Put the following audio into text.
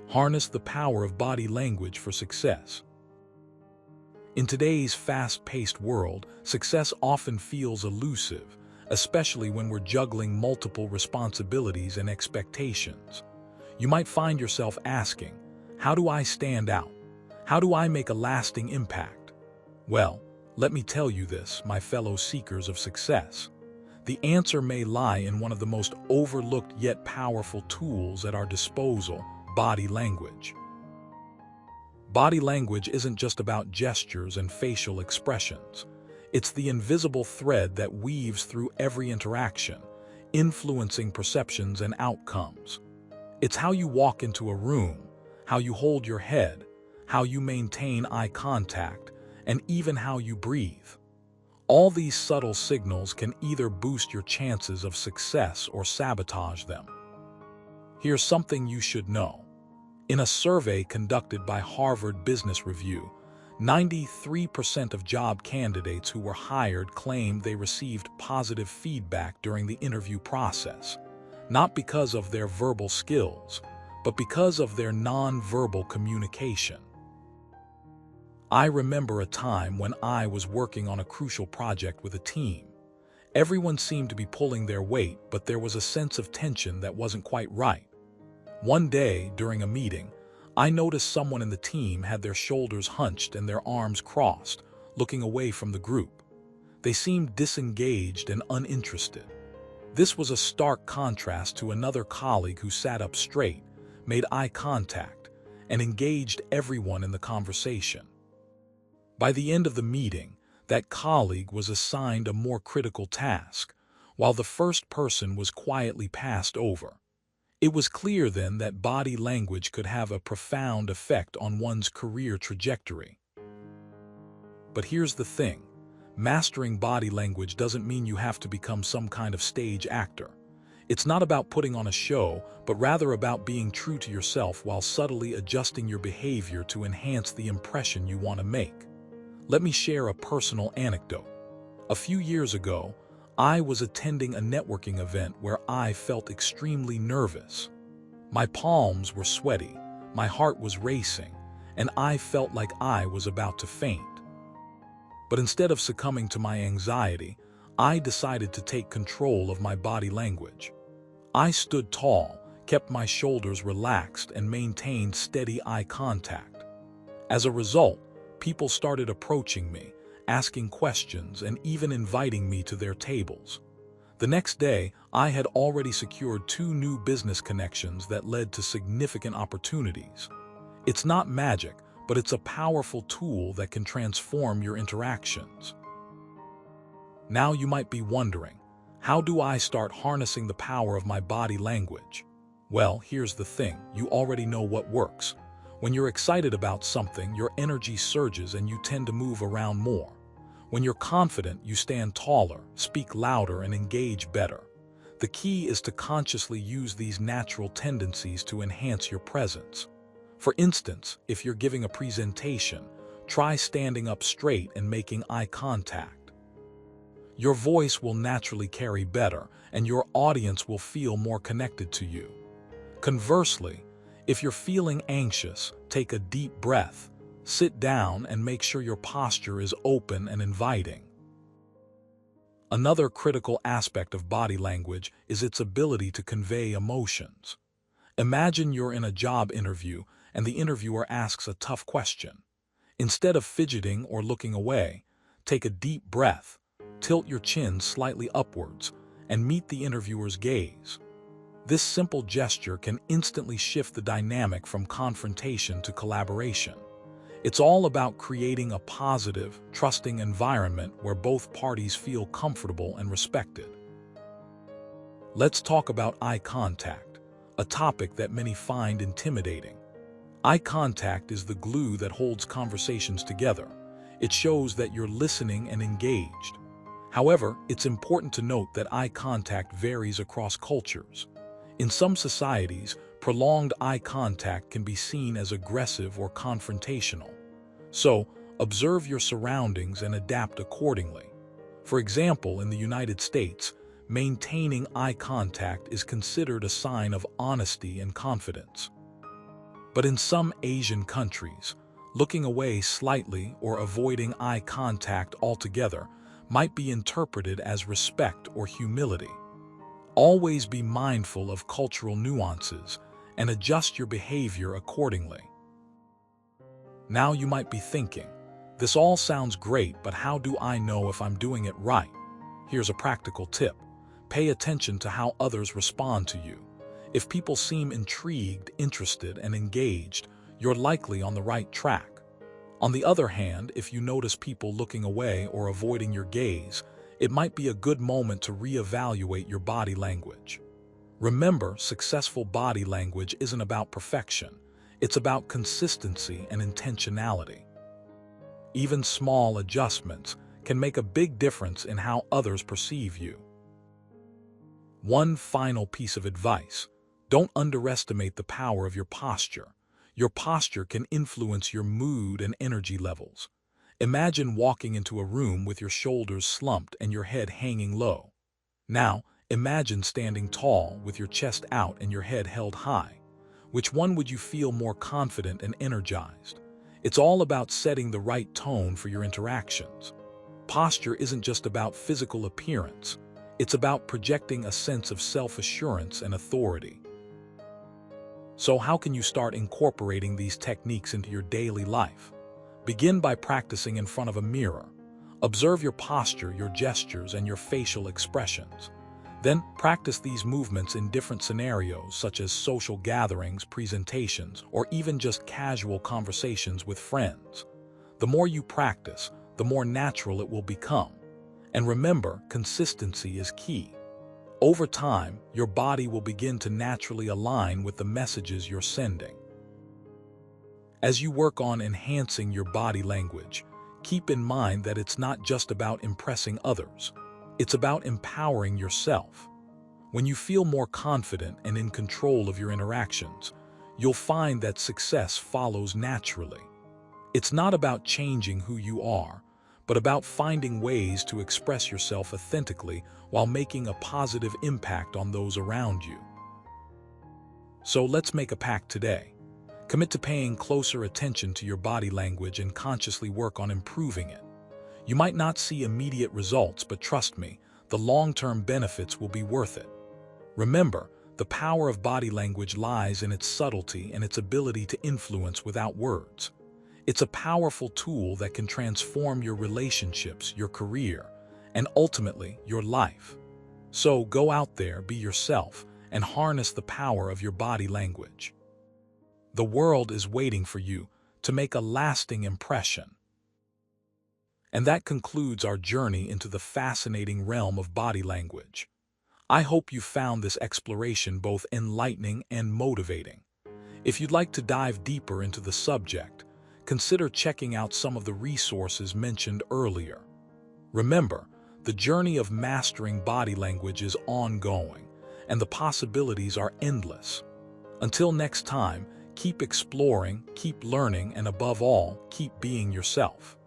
Harness the power of body language for success. In today's fast-paced world, success often feels elusive, especially when we're juggling multiple responsibilities and expectations. You might find yourself asking, how do I stand out? How do I make a lasting impact? Well, let me tell you this, my fellow seekers of success. The answer may lie in one of the most overlooked yet powerful tools at our disposal: body language. Body language isn't just about gestures and facial expressions. It's the invisible thread that weaves through every interaction, influencing perceptions and outcomes. It's how you walk into a room, how you hold your head, how you maintain eye contact, and even how you breathe. All these subtle signals can either boost your chances of success or sabotage them. Here's something you should know. In a survey conducted by Harvard Business Review, 93% of job candidates who were hired claimed they received positive feedback during the interview process, not because of their verbal skills, but because of their nonverbal communication. I remember a time when I was working on a crucial project with a team. Everyone seemed to be pulling their weight, but there was a sense of tension that wasn't quite right. One day, during a meeting, I noticed someone in the team had their shoulders hunched and their arms crossed, looking away from the group. They seemed disengaged and uninterested. This was a stark contrast to another colleague who sat up straight, made eye contact, and engaged everyone in the conversation. By the end of the meeting, that colleague was assigned a more critical task, while the first person was quietly passed over. It was clear then that body language could have a profound effect on one's career trajectory. But here's the thing. Mastering body language doesn't mean you have to become some kind of stage actor. It's not about putting on a show, but rather about being true to yourself while subtly adjusting your behavior to enhance the impression you want to make. Let me share a personal anecdote. A few years ago, I was attending a networking event where I felt extremely nervous. My palms were sweaty, my heart was racing, and I felt like I was about to faint. But instead of succumbing to my anxiety, I decided to take control of my body language. I stood tall, kept my shoulders relaxed, and maintained steady eye contact. As a result, people started approaching me, asking questions, and even inviting me to their tables. The next day, I had already secured 2 new business connections that led to significant opportunities. It's not magic, but it's a powerful tool that can transform your interactions. Now you might be wondering, how do I start harnessing the power of my body language? Well, here's the thing, you already know what works. When you're excited about something, your energy surges and you tend to move around more. When you're confident, you stand taller, speak louder, and engage better. The key is to consciously use these natural tendencies to enhance your presence. For instance, if you're giving a presentation, try standing up straight and making eye contact. Your voice will naturally carry better, and your audience will feel more connected to you. Conversely, if you're feeling anxious, take a deep breath, sit down, and make sure your posture is open and inviting. Another critical aspect of body language is its ability to convey emotions. Imagine you're in a job interview and the interviewer asks a tough question. Instead of fidgeting or looking away, take a deep breath, tilt your chin slightly upwards, and meet the interviewer's gaze. This simple gesture can instantly shift the dynamic from confrontation to collaboration. It's all about creating a positive, trusting environment where both parties feel comfortable and respected. Let's talk about eye contact, a topic that many find intimidating. Eye contact is the glue that holds conversations together. It shows that you're listening and engaged. However, it's important to note that eye contact varies across cultures. In some societies, prolonged eye contact can be seen as aggressive or confrontational. So, observe your surroundings and adapt accordingly. For example, in the United States, maintaining eye contact is considered a sign of honesty and confidence. But in some Asian countries, looking away slightly or avoiding eye contact altogether might be interpreted as respect or humility. Always be mindful of cultural nuances and adjust your behavior accordingly. Now you might be thinking, this all sounds great, but how do I know if I'm doing it right? Here's a practical tip. Pay attention to how others respond to you. If people seem intrigued, interested, and engaged, you're likely on the right track. On the other hand, if you notice people looking away or avoiding your gaze, it might be a good moment to reevaluate your body language. Remember, successful body language isn't about perfection. It's about consistency and intentionality. Even small adjustments can make a big difference in how others perceive you. One final piece of advice: don't underestimate the power of your posture. Your posture can influence your mood and energy levels. Imagine walking into a room with your shoulders slumped and your head hanging low. Now, imagine standing tall with your chest out and your head held high. Which one would you feel more confident and energized? It's all about setting the right tone for your interactions. Posture isn't just about physical appearance. It's about projecting a sense of self-assurance and authority. So how can you start incorporating these techniques into your daily life? Begin by practicing in front of a mirror. Observe your posture, your gestures, and your facial expressions. Then practice these movements in different scenarios, such as social gatherings, presentations, or even just casual conversations with friends. The more you practice, the more natural it will become. And remember, consistency is key. Over time, your body will begin to naturally align with the messages you're sending. As you work on enhancing your body language, keep in mind that it's not just about impressing others. It's about empowering yourself. When you feel more confident and in control of your interactions, you'll find that success follows naturally. It's not about changing who you are, but about finding ways to express yourself authentically while making a positive impact on those around you. So let's make a pact today. Commit to paying closer attention to your body language and consciously work on improving it. You might not see immediate results, but trust me, the long-term benefits will be worth it. Remember, the power of body language lies in its subtlety and its ability to influence without words. It's a powerful tool that can transform your relationships, your career, and ultimately your life. So go out there, be yourself, and harness the power of your body language. The world is waiting for you to make a lasting impression. And that concludes our journey into the fascinating realm of body language. I hope you found this exploration both enlightening and motivating. If you'd like to dive deeper into the subject, consider checking out some of the resources mentioned earlier. Remember, the journey of mastering body language is ongoing, and the possibilities are endless. Until next time, keep exploring, keep learning, and above all, keep being yourself.